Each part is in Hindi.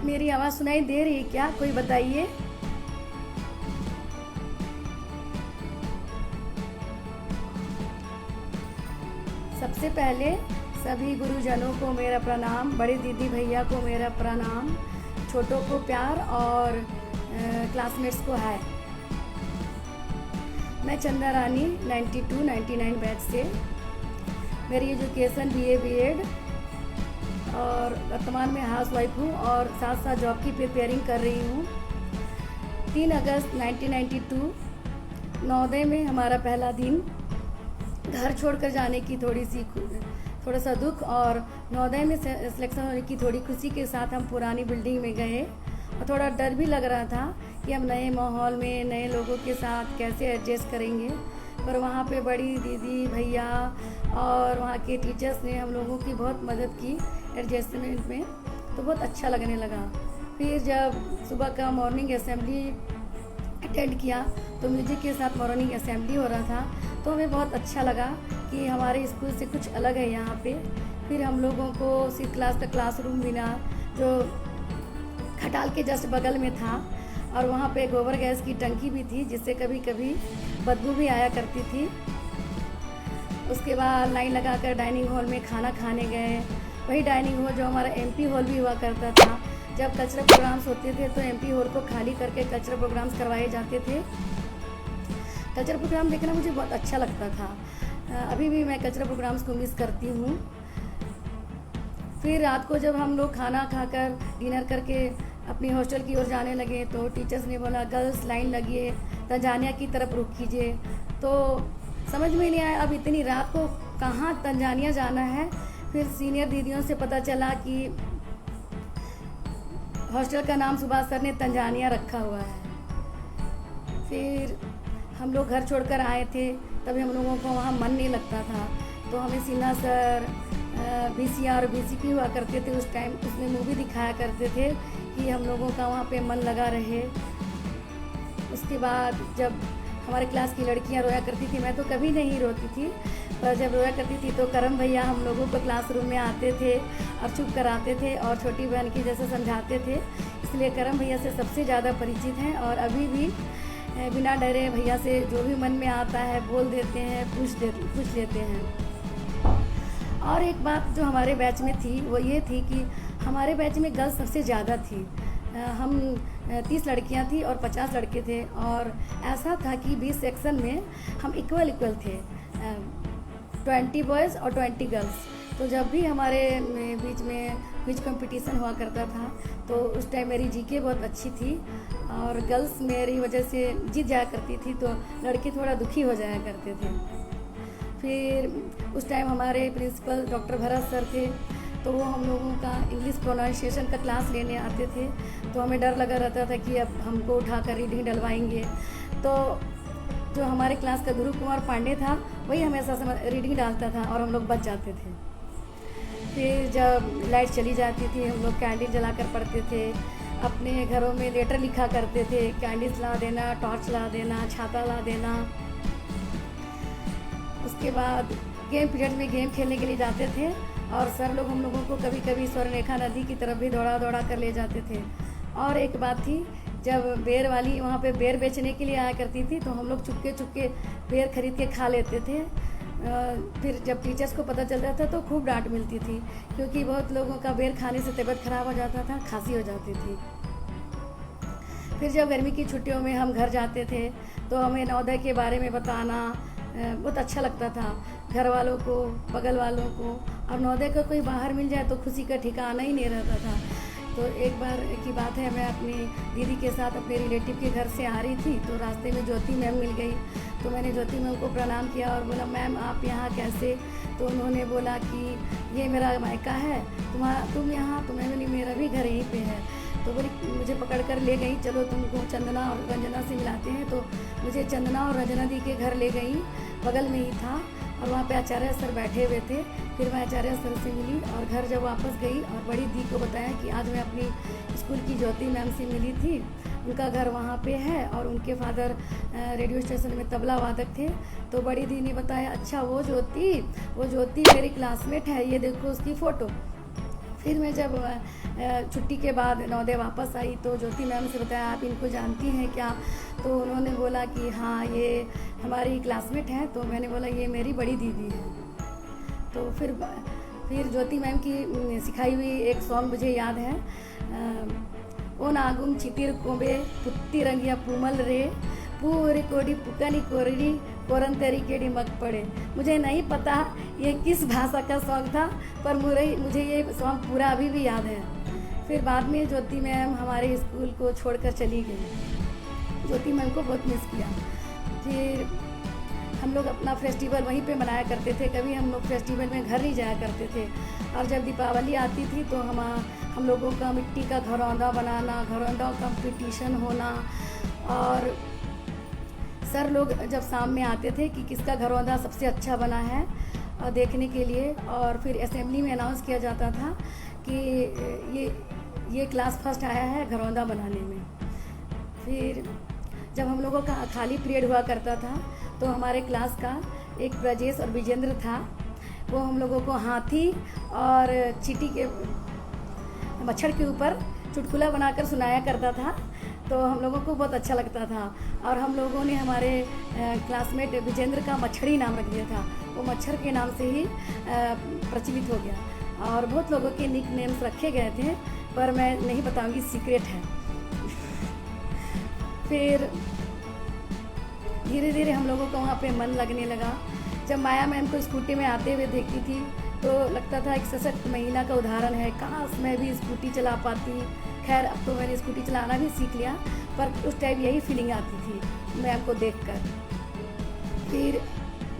मेरी आवाज़ सुनाई दे रही है क्या? कोई बताइए। सबसे पहले सभी गुरुजनों को मेरा प्रणाम, बड़े दीदी भैया को मेरा प्रणाम, छोटों को प्यार और क्लासमेट्स को हाय। मैं चंदा रानी 92-99 बैच से, मेरी एजुकेशन BA B.Ed और वर्तमान में हाउस वाइफ हूँ और साथ साथ जॉब की प्रिपेयरिंग कर रही हूँ। 3 अगस्त 1992 नवोदय में हमारा पहला दिन, घर छोड़कर जाने की थोड़ा सा दुख और नवोदय में सिलेक्शन होने की थोड़ी खुशी के साथ हम पुरानी बिल्डिंग में गए और थोड़ा डर भी लग रहा था कि हम नए माहौल में नए लोगों के साथ कैसे एडजस्ट करेंगे। पर वहाँ पे बड़ी दीदी भैया और वहाँ के टीचर्स ने हम लोगों की बहुत मदद की एडजस्टमेंट में, तो बहुत अच्छा लगने लगा। फिर जब सुबह का मॉर्निंग असेंबली अटेंड किया तो म्यूजिक के साथ मॉर्निंग असेंबली हो रहा था, तो हमें बहुत अच्छा लगा कि हमारे स्कूल से कुछ अलग है यहाँ पे। फिर हम लोगों को उसी क्लास का क्लासरूम बिना जो खटाल के जस्ट बगल में था और वहाँ पे गोबर गैस की टंकी भी थी जिससे कभी कभी बदबू भी आया करती थी। उसके बाद लाइन लगाकर डाइनिंग हॉल में खाना खाने गए, वही डाइनिंग हॉल जो हमारा MP हॉल भी हुआ करता था। जब कल्चरल प्रोग्राम्स होते थे तो MP हॉल को खाली करके कल्चरल प्रोग्राम्स करवाए जाते थे। कल्चरल प्रोग्राम देखना मुझे बहुत अच्छा लगता था, अभी भी मैं कल्चरल प्रोग्राम्स को मिस करती हूँ। फिर रात को जब हम लोग खाना खाकर डिनर करके अपनी हॉस्टल की ओर जाने लगे तो टीचर्स ने बोला गर्ल्स लाइन लगिए, तंजानिया की तरफ रुख कीजिए। तो समझ में नहीं आया अब इतनी रात को कहाँ तंजानिया जाना है। फिर सीनियर दीदियों से पता चला कि हॉस्टल का नाम सुभाष सर ने तंजानिया रखा हुआ है। फिर हम लोग घर छोड़कर आए थे, तभी हम लोगों को वहाँ मन नहीं लगता था, तो हमें सिन्हा सर VCR और VCP हुआ करते थे उस टाइम, उसमें मूवी दिखाया करते थे कि हम लोगों का वहाँ पे मन लगा रहे। उसके बाद जब हमारे क्लास की लड़कियाँ रोया करती थी, मैं तो कभी नहीं रोती थी, पर जब रोया करती थी तो करम भैया हम लोगों को क्लासरूम में आते थे और चुप कराते थे और छोटी बहन की जैसे समझाते थे। इसलिए करम भैया से सबसे ज़्यादा परिचित हैं और अभी भी बिना डरे भैया से जो भी मन में आता है बोल देते हैं, पूछ लेते हैं। और एक बात जो हमारे बैच में थी वो ये थी कि हमारे बैच में गर्ल्स सबसे ज़्यादा थी। हम 30 लड़कियां थी और 50 लड़के थे और ऐसा था कि 20 सेक्शन में हम इक्वल थे, 20 बॉयज़ और 20 गर्ल्स। तो जब भी हमारे बीच में क्विज कंपटीशन हुआ करता था तो उस टाइम मेरी GK बहुत अच्छी थी और गर्ल्स मेरी वजह से जीत जाया करती थी, तो लड़के थोड़ा दुखी हो जाया करते थे। फिर उस टाइम हमारे प्रिंसिपल डॉक्टर भरत सर थे, तो वो हम लोगों का इंग्लिश प्रोनाउंसिएशन का क्लास लेने आते थे, तो हमें डर लगा रहता था कि अब हमको उठाकर रीडिंग डलवाएंगे। तो जो हमारे क्लास का ध्रुव कुमार पांडे था वही हमेशा रीडिंग डालता था और हम लोग बच जाते थे। फिर जब लाइट चली जाती थी हम लोग कैंडल जलाकर पढ़ते थे, अपने घरों में लेटर लिखा करते थे, कैंडल्स ला देना, टॉर्च ला देना, छाता ला देना। उसके बाद गेम पीरियड में गेम खेलने के लिए जाते थे और सर लोग हम लोगों को कभी कभी स्वर्णरेखा नदी की तरफ भी दौड़ा कर ले जाते थे। और एक बात थी, जब बेर वाली वहाँ पे बेर बेचने के लिए आया करती थी तो हम लोग चुपके बेर खरीद के खा लेते थे। फिर जब टीचर्स को पता चल जाता तो खूब डांट मिलती थी, क्योंकि बहुत लोगों का बेर खाने से तबीयत खराब हो जाता था, खांसी हो जाती थी। फिर जब गर्मी की छुट्टियों में हम घर जाते थे तो हमें नवोदय के बारे में बताना बहुत अच्छा लगता था, घर वालों को, बगल वालों को। और नवोदय का कोई बाहर मिल जाए तो खुशी का ठिकाना ही नहीं रहता था। तो एक बार की बात है, मैं अपनी दीदी के साथ अपने रिलेटिव के घर से आ रही थी तो रास्ते में ज्योति मैम मिल गई, तो मैंने ज्योति मैम को प्रणाम किया और बोला मैम आप यहाँ कैसे? तो उन्होंने बोला कि ये मेरा मायका है, तुम यहाँ? तो मैं बोली मेरा भी घर यहीं पे है। तो बोली मुझे पकड़ कर ले गई, चलो तुमको चंदना और रंजना से मिलाते हैं। तो मुझे चंदना और रंजना दी के घर ले गई, बगल में ही था और वहाँ पे आचार्य सर बैठे हुए थे। फिर मैं आचार्य सर से मिली और घर जब वापस गई और बड़ी दी को बताया कि आज मैं अपनी स्कूल की ज्योति मैम से मिली थी, उनका घर वहाँ पे है और उनके फादर रेडियो स्टेशन में तबला वादक थे। तो बड़ी दी ने बताया अच्छा वो ज्योति मेरी क्लासमेट है, ये देखो उसकी फ़ोटो। फिर मैं जब छुट्टी के बाद नवोदय वापस आई तो ज्योति मैम से बताया आप इनको जानती हैं क्या? तो उन्होंने बोला कि हाँ ये हमारी क्लासमेट हैं। तो मैंने बोला ये मेरी बड़ी दीदी है। तो फिर ज्योति मैम की सिखाई हुई एक सॉन्ग मुझे याद है, ओ नागुम चितिर कोबे पुत्ती रंगिया पूमल रे पूरी कोडी पुकानी कोरडी कोरंतरी केडी मग पड़े। मुझे नहीं पता ये किस भाषा का सॉन्ग था, पर मुझे ये सॉन्ग पूरा अभी भी याद है। फिर बाद में ज्योति मैम हमारे स्कूल को छोड़कर चली गई। ज्योति मैम को बहुत मिस किया। फिर हम लोग अपना फेस्टिवल वहीं पे मनाया करते थे, कभी हम लोग फेस्टिवल में घर नहीं जाया करते थे। और जब दीपावली आती थी तो हम लोगों का मिट्टी का घरौंदा बनाना, घरौंदा कंपटीशन होना, और सर लोग जब शाम में आते थे कि किसका घरौंदा सबसे अच्छा बना है और देखने के लिए, और फिर असेंबली में अनाउंस किया जाता था कि ये क्लास फर्स्ट आया है घरौंदा बनाने में। फिर जब हम लोगों का खाली पीरियड हुआ करता था तो हमारे क्लास का एक ब्रजेश और विजेंद्र था, वो हम लोगों को हाथी और चींटी के मच्छर के ऊपर चुटकुला बनाकर सुनाया करता था। तो हम लोगों को बहुत अच्छा लगता था, और हम लोगों ने हमारे क्लासमेट विजेंद्र का मच्छरी नाम रख दिया था। वो मच्छर के नाम से ही प्रचलित हो गया, और बहुत लोगों के निक नेम्स रखे गए थे, पर मैं नहीं बताऊंगी, सीक्रेट है। फिर धीरे धीरे हम लोगों को वहाँ पे मन लगने लगा। जब माया मैम को स्कूटी में आते हुए देखती थी तो लगता था एक सशक्त महिला का उदाहरण है, काश मैं भी स्कूटी चला पाती। खैर अब तो मैंने स्कूटी चलाना भी सीख लिया, पर उस टाइम यही फीलिंग आती थी मैम को देखकर। फिर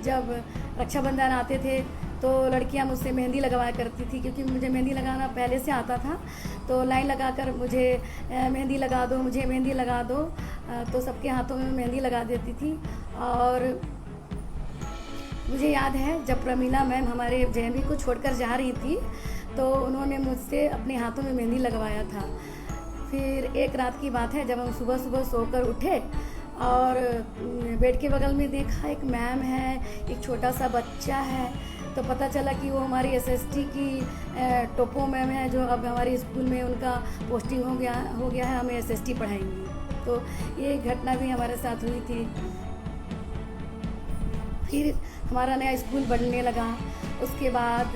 जब रक्षाबंधन आते थे तो लड़कियां मुझसे मेहंदी लगवाया करती थी, क्योंकि मुझे मेहंदी लगाना पहले से आता था। तो लाइन लगाकर मुझे मेहंदी लगा दो, मुझे मेहंदी लगा दो, तो सबके हाथों में मेहंदी लगा देती थी। और मुझे याद है जब प्रमीला मैम हमारे जेएमवी को छोड़कर जा रही थी तो उन्होंने मुझसे अपने हाथों में मेहंदी लगवाया था। फिर एक रात की बात है, जब हम सुबह सुबह सोकर उठे और बेड के बगल में देखा एक मैम है, एक छोटा सा बच्चा है, तो पता चला कि वो हमारी एसएसटी की टोपो मैम है, जो अब हमारे स्कूल में उनका पोस्टिंग हो गया है, हमें एसएसटी पढ़ाएंगी। तो ये घटना भी हमारे साथ हुई थी। फिर हमारा नया स्कूल बनने लगा। उसके बाद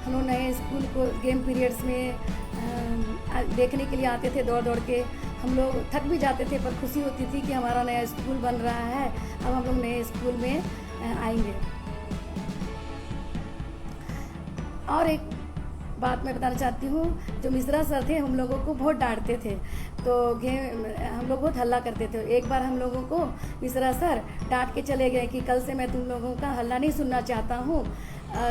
हम लोग नए स्कूल को गेम पीरियड्स में देखने के लिए आते थे दौड़ दौड़ के। हम लोग थक भी जाते थे, पर खुशी होती थी कि हमारा नया स्कूल बन रहा है, अब हम लोग नए स्कूल में आएंगे। और एक बात मैं बताना चाहती हूँ, जो मिश्रा सर थे हम लोगों को बहुत डांटते थे, तो हम लोग बहुत हल्ला करते थे। एक बार हम लोगों को मिश्रा सर डांट के चले गए कि कल से मैं तुम लोगों का हल्ला नहीं सुनना चाहता हूँ,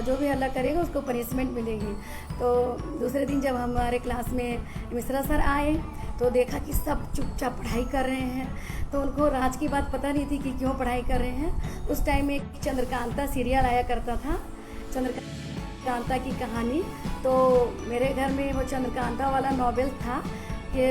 जो भी हल्ला करेगा उसको पनिशमेंट मिलेगी। तो दूसरे दिन जब हमारे क्लास में मिश्रा सर आए तो देखा कि सब चुपचाप पढ़ाई कर रहे हैं, तो उनको राज की बात पता नहीं थी कि क्यों पढ़ाई कर रहे हैं। उस टाइम में एक चंद्रकांता सीरियल आया करता था, चंद्रकांता की कहानी। तो मेरे घर में वो चंद्रकांता वाला नॉवेल था कि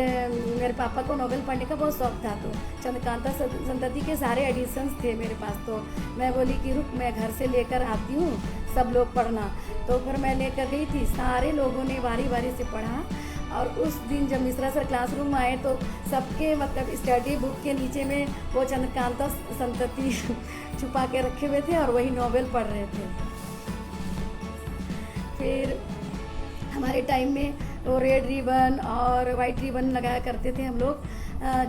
मेरे पापा को नॉवेल पढ़ने का बहुत शौक़ था, तो चंद्रकांता संतति के सारे एडिशंस थे मेरे पास। तो मैं बोली कि रुक मैं घर से लेकर आती हूँ, सब लोग पढ़ना। तो फिर मैं लेकर गई थी, सारे लोगों ने बारी बारी से पढ़ा। और उस दिन जब मिश्रा सर क्लासरूम आए तो सबके मतलब स्टडी बुक के नीचे में वो चंद्रकांता संतति छुपा के रखे हुए थे और वही नॉवेल पढ़ रहे थे। फिर हमारे टाइम में वो रेड रिबन और वाइट रिबन लगाया करते थे हम लोग।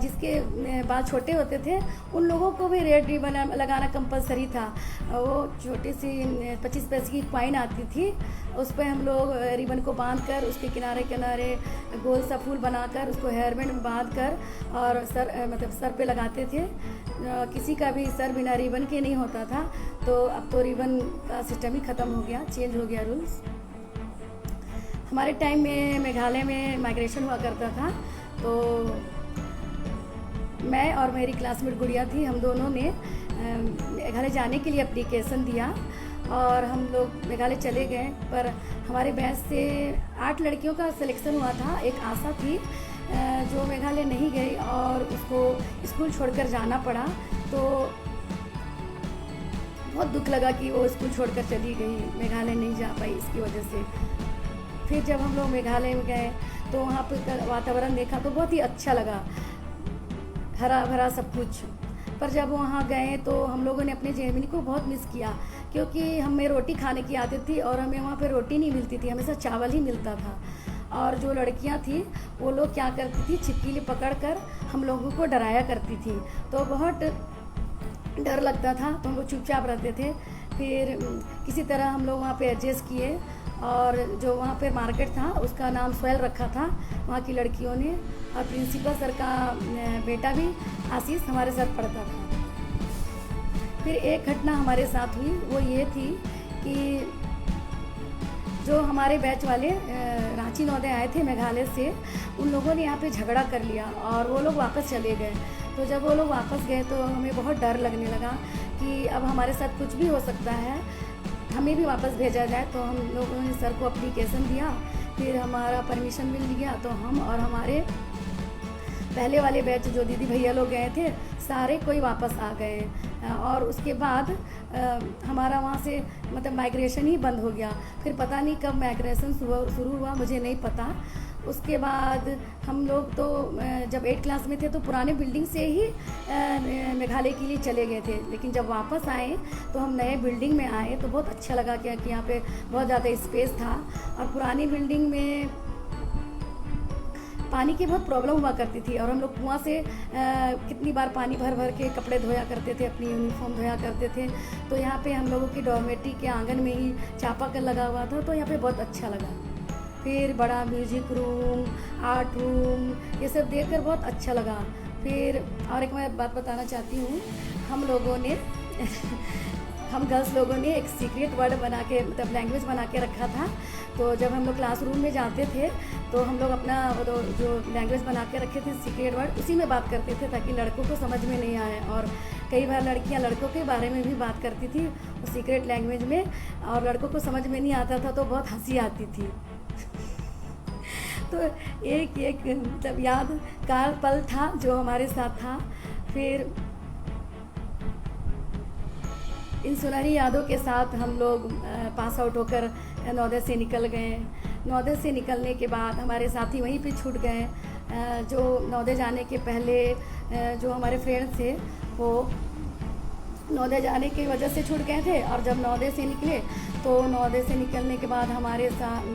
जिसके बाल छोटे होते थे उन लोगों को भी रेड रिबन लगाना कंपलसरी था। वो छोटी सी 25 पैसे की कॉइन आती थी, उस पर हम लोग रिबन को बांधकर उसके किनारे किनारे गोल सा फूल बनाकर उसको हेयर बैंड में बांधकर और सर पे लगाते थे। किसी का भी सर बिना रिबन के नहीं होता था। तो अब तो रिबन का सिस्टम ही ख़त्म हो गया, चेंज हो गया रूल्स। हमारे टाइम में मेघालय में माइग्रेशन हुआ करता था, तो मैं और मेरी क्लासमेट गुड़िया थी, हम दोनों ने मेघालय जाने के लिए एप्लीकेशन दिया और हम लोग मेघालय चले गए। पर हमारे बैच से 8 लड़कियों का सिलेक्शन हुआ था। एक आशा थी जो मेघालय नहीं गई और उसको स्कूल छोड़कर जाना पड़ा, तो बहुत दुख लगा कि वो स्कूल छोड़कर चली गई, मेघालय नहीं जा पाई इसकी वजह से। फिर जब हम लोग मेघालय में गए तो वहाँ पर वातावरण देखा तो बहुत ही अच्छा लगा, हरा भरा सब कुछ। पर जब वहाँ गए तो हम लोगों ने अपने जर्मनी को बहुत मिस किया, क्योंकि हमें रोटी खाने की आदत थी और हमें वहाँ पे रोटी नहीं मिलती थी, हमेशा चावल ही मिलता था। और जो लड़कियाँ थी वो लोग क्या करती थी, छिपकली पकड़ कर हम लोगों को डराया करती थी, तो बहुत डर लगता था, तो हम लोग चुपचाप रहते थे। फिर किसी तरह हम लोग वहाँ पे एडजस्ट किए, और जो वहाँ पे मार्केट था उसका नाम स्वेल रखा था वहाँ की लड़कियों ने, और प्रिंसिपल सर का बेटा भी आशीष हमारे साथ पढ़ता था। फिर एक घटना हमारे साथ हुई, वो ये थी कि जो हमारे बैच वाले रांची नवोदय आए थे मेघालय से, उन लोगों ने यहाँ पे झगड़ा कर लिया और वो लोग वापस चले गए। तो जब वो लोग वापस गए तो हमें बहुत डर लगने लगा कि अब हमारे साथ कुछ भी हो सकता है, हमें भी वापस भेजा जाए। तो हम लोगों ने सर को एप्लीकेशन दिया, फिर हमारा परमिशन मिल गया, तो हम और हमारे पहले वाले बैच जो दीदी भैया लोग गए थे सारे कोई वापस आ गए। और उसके बाद हमारा वहाँ से मतलब माइग्रेशन ही बंद हो गया। फिर पता नहीं कब माइग्रेशन शुरू हुआ, मुझे नहीं पता। उसके बाद हम लोग तो जब 8 क्लास में थे तो पुराने बिल्डिंग से ही मेघालय के लिए चले गए थे, लेकिन जब वापस आए तो हम नए बिल्डिंग में आए तो बहुत अच्छा लगा कि यहाँ पे बहुत ज़्यादा स्पेस था। और पुरानी बिल्डिंग में पानी की बहुत प्रॉब्लम हुआ करती थी, और हम लोग कुआं से कितनी बार पानी भर भर के कपड़े धोया करते थे, अपनी यूनिफॉर्म धोया करते थे। तो यहाँ पे हम लोगों की डॉर्मेट्री के आंगन में ही चापाकल लगा हुआ था, तो यहाँ पे बहुत अच्छा लगा। फिर बड़ा म्यूजिक रूम, आर्ट रूम, ये सब देखकर बहुत अच्छा लगा। फिर और एक मैं बात बताना चाहती हूँ, हम लोगों ने हम गर्ल्स लोगों ने एक सीक्रेट वर्ड बना के मतलब लैंग्वेज बना के रखा था। तो जब हम लोग क्लासरूम में जाते थे तो हम लोग अपना जो लैंग्वेज बना के रखे थे सीक्रेट वर्ड, उसी में बात करते थे ताकि लड़कों को समझ में नहीं आए। और कई बार लड़कियां लड़कों के बारे में भी बात करती थी उस सीक्रेट लैंग्वेज में, और लड़कों को समझ में नहीं आता था तो बहुत हंसी आती थी। तो एक मतलब यादगार पल था जो हमारे साथ था। फिर इन सुनहरी यादों के साथ हम लोग पास आउट होकर नवोदय से निकल गए। नवोदय से निकलने के बाद हमारे साथी वहीं पे छूट गए। जो नवोदय जाने के पहले जो हमारे फ्रेंड्स थे वो नवोदय जाने की वजह से छूट गए थे, और जब नवोदय से निकले तो नवोदय से निकलने के बाद हमारे साथ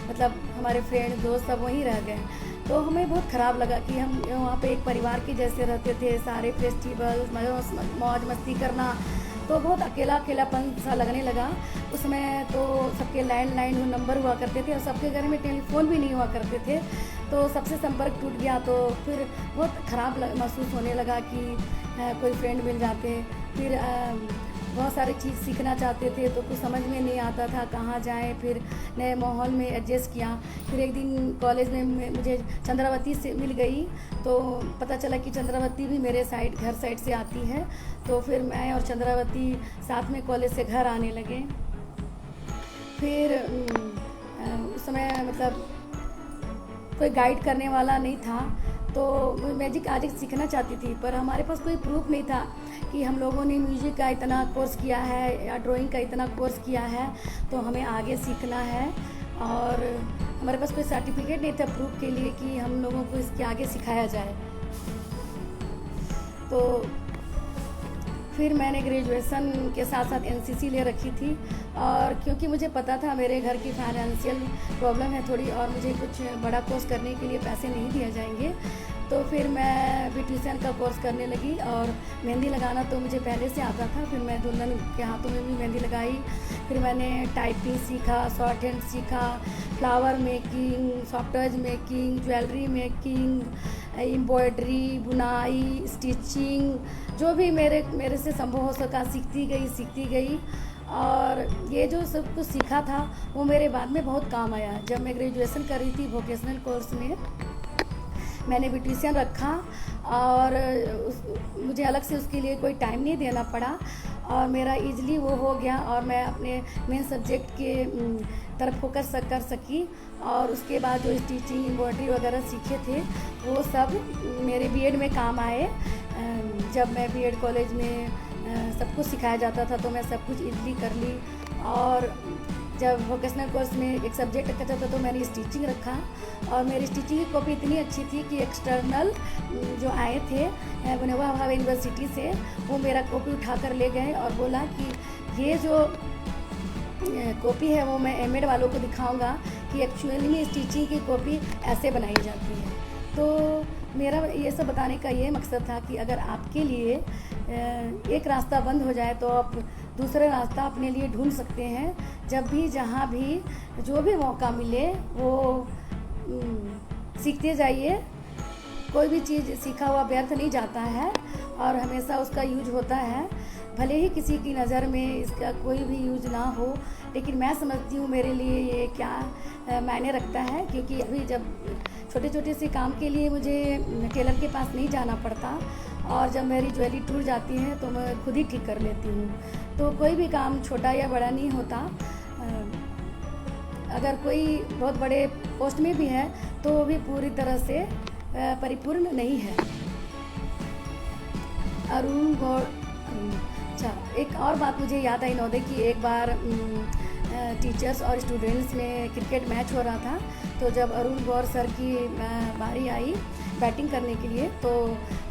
मतलब हमारे फ्रेंड दोस्त सब वहीं रह गए। तो हमें बहुत ख़राब लगा कि हम वहाँ पे एक परिवार के जैसे रहते थे, सारे फेस्टिवल्स मौज मस्ती करना, तो बहुत अकेलापन सा लगने लगा। उसमें तो सबके लैंडलाइन नंबर हुआ करते थे और सबके घर में टेलीफोन भी नहीं हुआ करते थे, तो सबसे संपर्क टूट गया। तो फिर बहुत ख़राब महसूस होने लगा कि कोई फ्रेंड मिल जाते। फिर बहुत सारी चीज़ सीखना चाहते थे तो कुछ समझ में नहीं आता था कहाँ जाएं। फिर नए माहौल में एडजस्ट किया। फिर एक दिन कॉलेज में मुझे चंद्रावती से मिल गई, तो पता चला कि चंद्रावती भी मेरे घर साइड से आती है। तो फिर मैं और चंद्रावती साथ में कॉलेज से घर आने लगे। फिर उस समय मतलब कोई गाइड करने वाला नहीं था, तो मैजिक आज सीखना चाहती थी, पर हमारे पास कोई प्रूफ नहीं था कि हम लोगों ने म्यूजिक का इतना कोर्स किया है या ड्राइंग का इतना कोर्स किया है तो हमें आगे सीखना है। और हमारे पास कोई सर्टिफिकेट नहीं था प्रूफ के लिए कि हम लोगों को इसके आगे सिखाया जाए। तो फिर मैंने ग्रेजुएशन के साथ साथ एनसीसी ले रखी थी, और क्योंकि मुझे पता था मेरे घर की फाइनेंशियल प्रॉब्लम है थोड़ी और मुझे कुछ बड़ा कोर्स करने के लिए पैसे नहीं दिए जाएंगे, तो फिर मैं ब्यूटिशियन का कोर्स करने लगी। और मेहंदी लगाना तो मुझे पहले से आता था, फिर मैं दुल्हन के हाथों में भी मेहंदी लगाई। फिर मैंने टाइपिंग सीखा, शॉर्ट हैंड सीखा, flower making, software making, jewellery making, embroidery, बुनाई, स्टिचिंग, जो भी मेरे से संभव हो सका सीखती गई। और ये जो सब कुछ सीखा था वो मेरे बाद में बहुत काम आया। जब मैं ग्रेजुएशन कर रही थी वोकेशनल कोर्स में मैंने ब्यूटिशियन रखा, और मुझे अलग से उसके लिए कोई टाइम नहीं देना पड़ा, और मेरा इजीली वो हो गया, और मैं अपने मेन सब्जेक्ट के तरफ फोकस कर सकी। और उसके बाद जो स्टिचिंग, एम्ब्रॉयडरी वगैरह सीखे थे वो सब मेरे बीएड में काम आए। जब मैं बीएड कॉलेज में सब कुछ सिखाया जाता था तो मैं सब कुछ इजीली कर ली। और जब वोकेशनल कोर्स में एक सब्जेक्ट रखा था तो मैंने स्टिचिंग रखा, और मेरी स्टिचिंग की कॉपी इतनी अच्छी थी कि एक्सटर्नल जो आए थे विनोबा भावे यूनिवर्सिटी से, वो मेरा कॉपी उठा कर ले गए और बोला कि ये जो कॉपी है वो मैं एमएड वालों को दिखाऊंगा कि एक्चुअली में स्टिचिंग की कॉपी ऐसे बनाई जाती है। तो मेरा ये सब बताने का ये मकसद था कि अगर आपके लिए एक रास्ता बंद हो जाए तो आप दूसरा रास्ता अपने लिए ढूंढ सकते हैं। जब भी जहाँ भी जो भी मौका मिले वो सीखते जाइए। कोई भी चीज़ सीखा हुआ व्यर्थ नहीं जाता है और हमेशा उसका यूज होता है। भले ही किसी की नज़र में इसका कोई भी यूज ना हो, लेकिन मैं समझती हूँ मेरे लिए ये क्या मायने रखता है, क्योंकि अभी जब छोटे छोटे से काम के लिए मुझे टेलर के पास नहीं जाना पड़ता, और जब मेरी ज्वेलरी टूट जाती है तो मैं खुद ही ठीक कर लेती हूँ। तो कोई भी काम छोटा या बड़ा नहीं होता। अगर कोई बहुत बड़े पोस्ट में भी है तो वो भी पूरी तरह से परिपूर्ण नहीं है। अरुण गौर, अच्छा एक और बात मुझे याद आई नवोदय की, एक बार टीचर्स और स्टूडेंट्स में क्रिकेट मैच हो रहा था, तो जब अरुण गौर सर की बारी आई बैटिंग करने के लिए, तो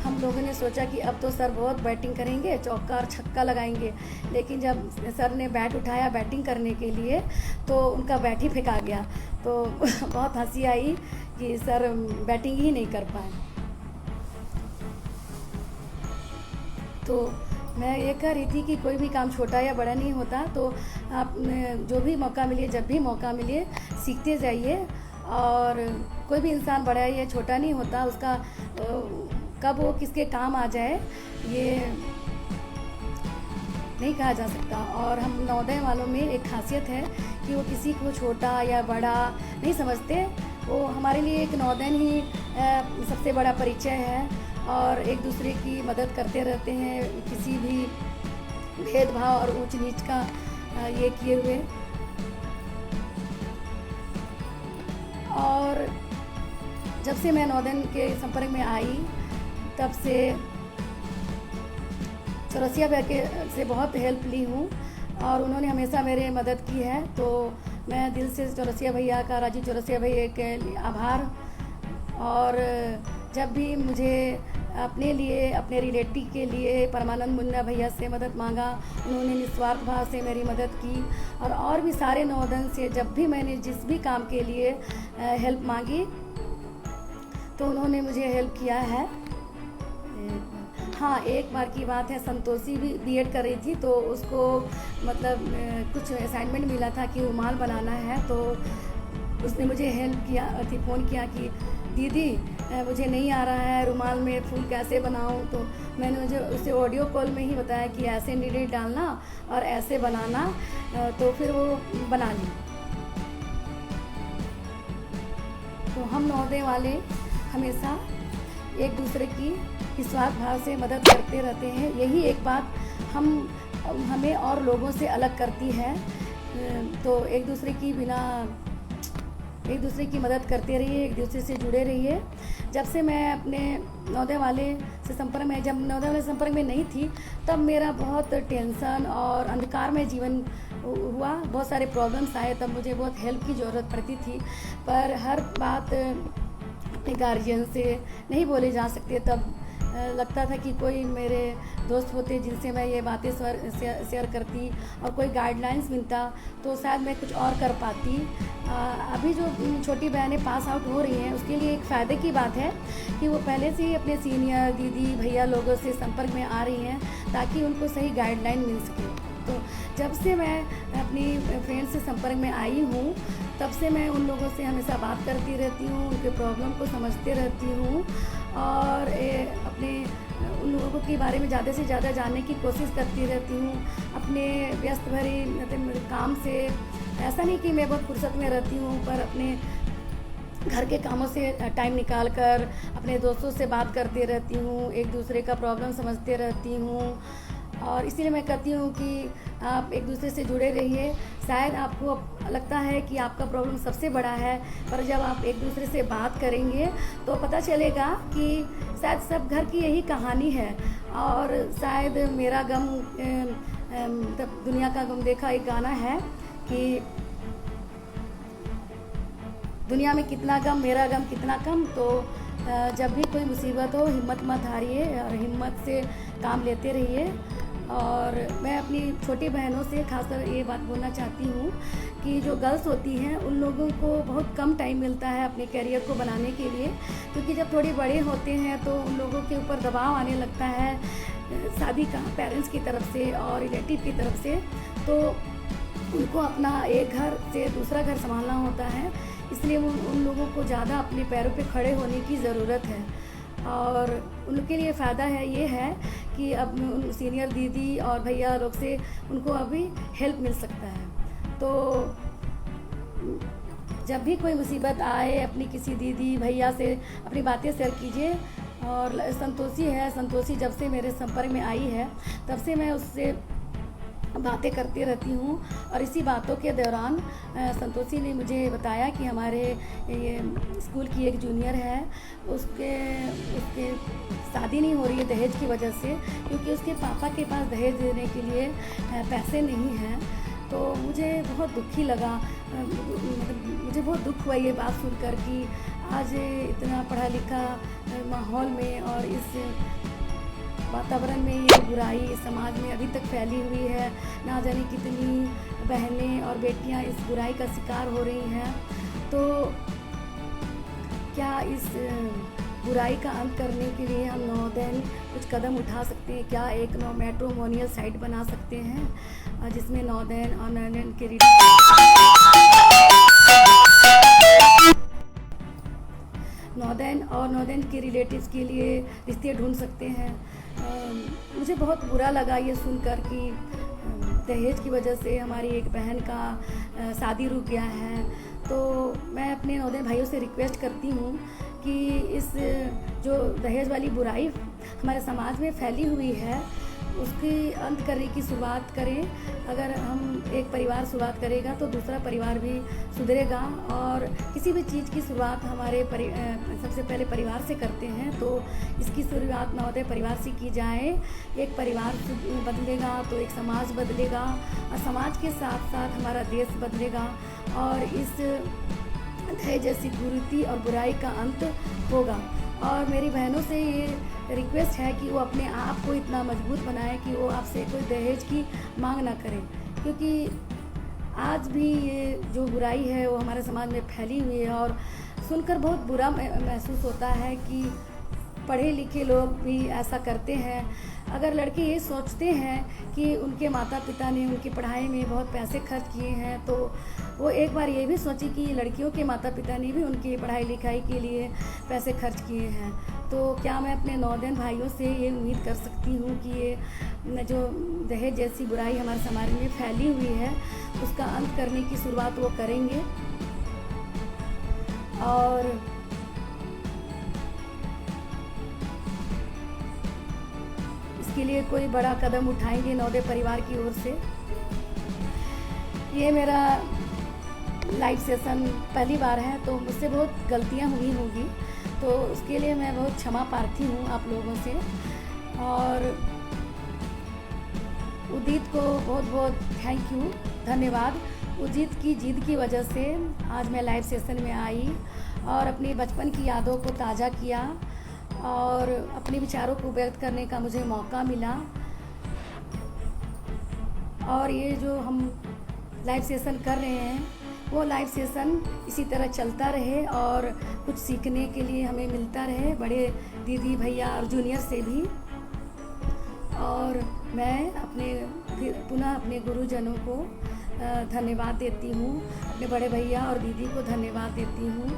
हम लोगों ने सोचा कि अब तो सर बहुत बैटिंग करेंगे, चौका और छक्का लगाएंगे। लेकिन जब सर ने बैट उठाया बैटिंग करने के लिए तो उनका बैट ही फेंका गया। तो बहुत हंसी आई कि सर बैटिंग ही नहीं कर पाए। तो मैं ये कह रही थी कि कोई भी काम छोटा या बड़ा नहीं होता, तो आप जो भी मौका मिले, जब भी मौका मिले, सीखते जाइए। और कोई भी इंसान बड़ा या छोटा नहीं होता, उसका कब वो किसके काम आ जाए ये नहीं कहा जा सकता। और हम नवोदय वालों में एक खासियत है कि वो किसी को छोटा या बड़ा नहीं समझते। वो हमारे लिए एक नवोदय ही सबसे बड़ा परिचय है, और एक दूसरे की मदद करते रहते हैं, किसी भी भेदभाव और ऊंच नीच का ये किए हुए। और जब से मैं नवोदय के संपर्क में आई तब से चौरसिया भैया के से बहुत हेल्प ली हूँ, और उन्होंने हमेशा मेरे मदद की है। तो मैं दिल से चौरसिया भैया का, राजीव चौरसिया भैया के आभार। और जब भी मुझे अपने लिए, अपने रिलेटिव के लिए परमानंद मुन्ना भैया से मदद मांगा, उन्होंने निस्वार्थ भाव से मेरी मदद की। और भी सारे नवोदय से जब भी मैंने जिस भी काम के लिए हेल्प मांगी तो उन्होंने मुझे हेल्प किया है। हाँ, एक बार की बात है, संतोषी भी बीएड कर रही थी, तो उसको मतलब कुछ असाइनमेंट मिला था कि रुमाल बनाना है। तो उसने मुझे हेल्प किया थी, फ़ोन किया कि दीदी मुझे नहीं आ रहा है रुमाल में फूल कैसे बनाऊं। तो मैंने उसे ऑडियो कॉल में ही बताया कि ऐसे नीडल डालना और ऐसे बनाना, तो फिर वो बना ली। तो हम नवोदय वाले हमेशा एक दूसरे की निस्वार्थ भाव से मदद करते रहते हैं। यही एक बात हमें और लोगों से अलग करती है। तो एक दूसरे की मदद करते रहिए, एक दूसरे से जुड़े रहिए। जब से मैं अपने नवोदय वाले से संपर्क में, जब नवोदय वाले संपर्क में नहीं थी तब मेरा बहुत टेंशन और अंधकार में जीवन हुआ, बहुत सारे प्रॉब्लम्स आए, तब मुझे बहुत हेल्प की ज़रूरत पड़ती थी। पर हर बात अपने गार्जियन से नहीं बोले जा सकते, तब लगता था कि कोई मेरे दोस्त होते जिनसे मैं ये बातें शेयर करती और कोई गाइडलाइंस मिलता तो शायद मैं कुछ और कर पाती। अभी जो छोटी बहनें पास आउट हो रही हैं उसके लिए एक फ़ायदे की बात है कि वो पहले से ही अपने सीनियर दीदी भैया लोगों से संपर्क में आ रही हैं ताकि उनको सही गाइडलाइन मिल सके। तो जब से मैं अपनी फ्रेंड्स से संपर्क में आई हूँ तब से मैं उन लोगों से हमेशा बात करती रहती हूँ, उनके प्रॉब्लम को समझते रहती हूँ और अपने उन लोगों के बारे में ज़्यादा से ज़्यादा जानने की कोशिश करती रहती हूँ। अपने व्यस्त भरी मतलब काम से, ऐसा नहीं कि मैं बहुत फुर्सत में रहती हूँ, पर अपने घर के कामों से टाइम निकाल कर अपने दोस्तों से बात करते रहती हूँ, एक दूसरे का प्रॉब्लम समझते रहती हूँ। और इसीलिए मैं कहती हूँ कि आप एक दूसरे से जुड़े रहिए। शायद आपको लगता है कि आपका प्रॉब्लम सबसे बड़ा है, पर जब आप एक दूसरे से बात करेंगे तो पता चलेगा कि शायद सब घर की यही कहानी है। और शायद मेरा गम तब दुनिया का गम देखा एक गाना है कि दुनिया में कितना गम, मेरा गम कितना कम। तो जब भी कोई मुसीबत हो, हिम्मत मत हारिए और हिम्मत से काम लेते रहिए। और मैं अपनी छोटी बहनों से खासकर ये बात बोलना चाहती हूँ कि जो गर्ल्स होती हैं उन लोगों को बहुत कम टाइम मिलता है अपने करियर को बनाने के लिए, क्योंकि जब थोड़ी बड़े होते हैं तो उन लोगों के ऊपर दबाव आने लगता है शादी का, पेरेंट्स की तरफ से और रिलेटिव की तरफ से। तो उनको अपना एक घर से दूसरा घर संभालना होता है, इसलिए उन लोगों को ज़्यादा अपने पैरों पे खड़े होने की ज़रूरत है। और उनके लिए फ़ायदा है ये है कि अब उन सीनियर दीदी और भैया लोग से उनको अभी हेल्प मिल सकता है। तो जब भी कोई मुसीबत आए अपनी किसी दीदी भैया से अपनी बातें शेयर कीजिए। और संतोषी जब से मेरे संपर्क में आई है तब से मैं उससे बातें करती रहती हूँ। और इसी बातों के दौरान संतोषी ने मुझे बताया कि हमारे ये स्कूल की एक जूनियर है, उसके शादी नहीं हो रही है दहेज की वजह से, क्योंकि उसके पापा के पास दहेज देने के लिए पैसे नहीं हैं। तो मुझे बहुत दुखी लगा, मुझे बहुत दुख हुआ ये बात सुनकर कि आज इतना पढ़ा लिखा माहौल में और इस वातावरण में ये बुराई समाज में अभी तक फैली हुई है। ना जाने कितनी बहनें और बेटियां इस बुराई का शिकार हो रही हैं। तो क्या इस बुराई का अंत करने के लिए हम नौदैन कुछ कदम उठा सकते हैं? क्या एक मैट्रिमोनियल साइट बना सकते हैं जिसमें नौदैन और नौदैन के नौदैन के रिलेटिव्स के लिए रिश्ते ढूंढ सकते हैं। मुझे बहुत बुरा लगा ये सुनकर कि दहेज की वजह से हमारी एक बहन का शादी रुक गया है। तो मैं अपने नौदैन भाइयों से रिक्वेस्ट करती हूँ कि इस जो दहेज वाली बुराई हमारे समाज में फैली हुई है उसकी अंत करने की शुरुआत करें। अगर हम एक परिवार शुरुआत करेगा तो दूसरा परिवार भी सुधरेगा। और किसी भी चीज़ की शुरुआत हमारे सबसे पहले परिवार से करते हैं, तो इसकी शुरुआत नवोदय परिवार से की जाए। एक परिवार बदलेगा तो एक समाज बदलेगा और समाज के साथ साथ हमारा देश बदलेगा और इस दहेज जैसी कुरीति और बुराई का अंत होगा। और मेरी बहनों से ये रिक्वेस्ट है कि वो अपने आप को इतना मजबूत बनाए कि वो आपसे कोई दहेज की मांग ना करें, क्योंकि आज भी ये जो बुराई है वो हमारे समाज में फैली हुई है। और सुनकर बहुत बुरा महसूस होता है कि पढ़े लिखे लोग भी ऐसा करते हैं। अगर लड़के ये सोचते हैं कि उनके माता पिता ने उनकी पढ़ाई में बहुत पैसे खर्च किए हैं, तो वो एक बार ये भी सोचे कि लड़कियों के माता पिता ने भी उनकी पढ़ाई लिखाई के लिए पैसे खर्च किए हैं। तो क्या मैं अपने नौदैन भाइयों से ये उम्मीद कर सकती हूँ कि ये जो दहेज जैसी बुराई हमारे समाज में फैली हुई है उसका अंत करने की शुरुआत वो करेंगे। और इसके लिए कोई बड़ा कदम उठाएंगे नवोदय परिवार की ओर से। ये मेरा लाइव सेशन पहली बार है तो मुझसे बहुत गलतियां हुई होंगी, तो उसके लिए मैं बहुत क्षमा प्रार्थी हूँ आप लोगों से। और उदित को बहुत बहुत थैंक यू, धन्यवाद। उदित की जिद की वजह से आज मैं लाइव सेशन में आई और अपनी बचपन की यादों को ताज़ा किया और अपने विचारों को व्यक्त करने का मुझे मौका मिला। और ये जो हम लाइव सेशन कर रहे हैं वो लाइव सेशन इसी तरह चलता रहे और कुछ सीखने के लिए हमें मिलता रहे, बड़े दीदी भैया और जूनियर से भी। और मैं पुनः अपने गुरुजनों को धन्यवाद देती हूँ, अपने बड़े भैया और दीदी को धन्यवाद देती हूँ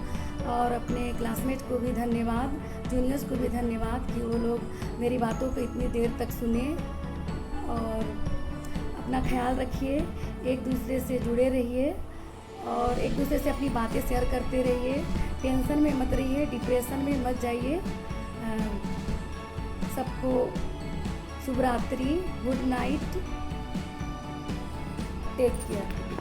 और अपने क्लासमेट को भी धन्यवाद, जूनियर्स को भी धन्यवाद कि वो लोग मेरी बातों को इतनी देर तक सुने। और अपना ख्याल रखिए, एक दूसरे से जुड़े रहिए और एक दूसरे से अपनी बातें शेयर करते रहिए। टेंशन में मत रहिए, डिप्रेशन में मत जाइए। सबको शुभ रात्रि, गुड नाइट, टेक केयर।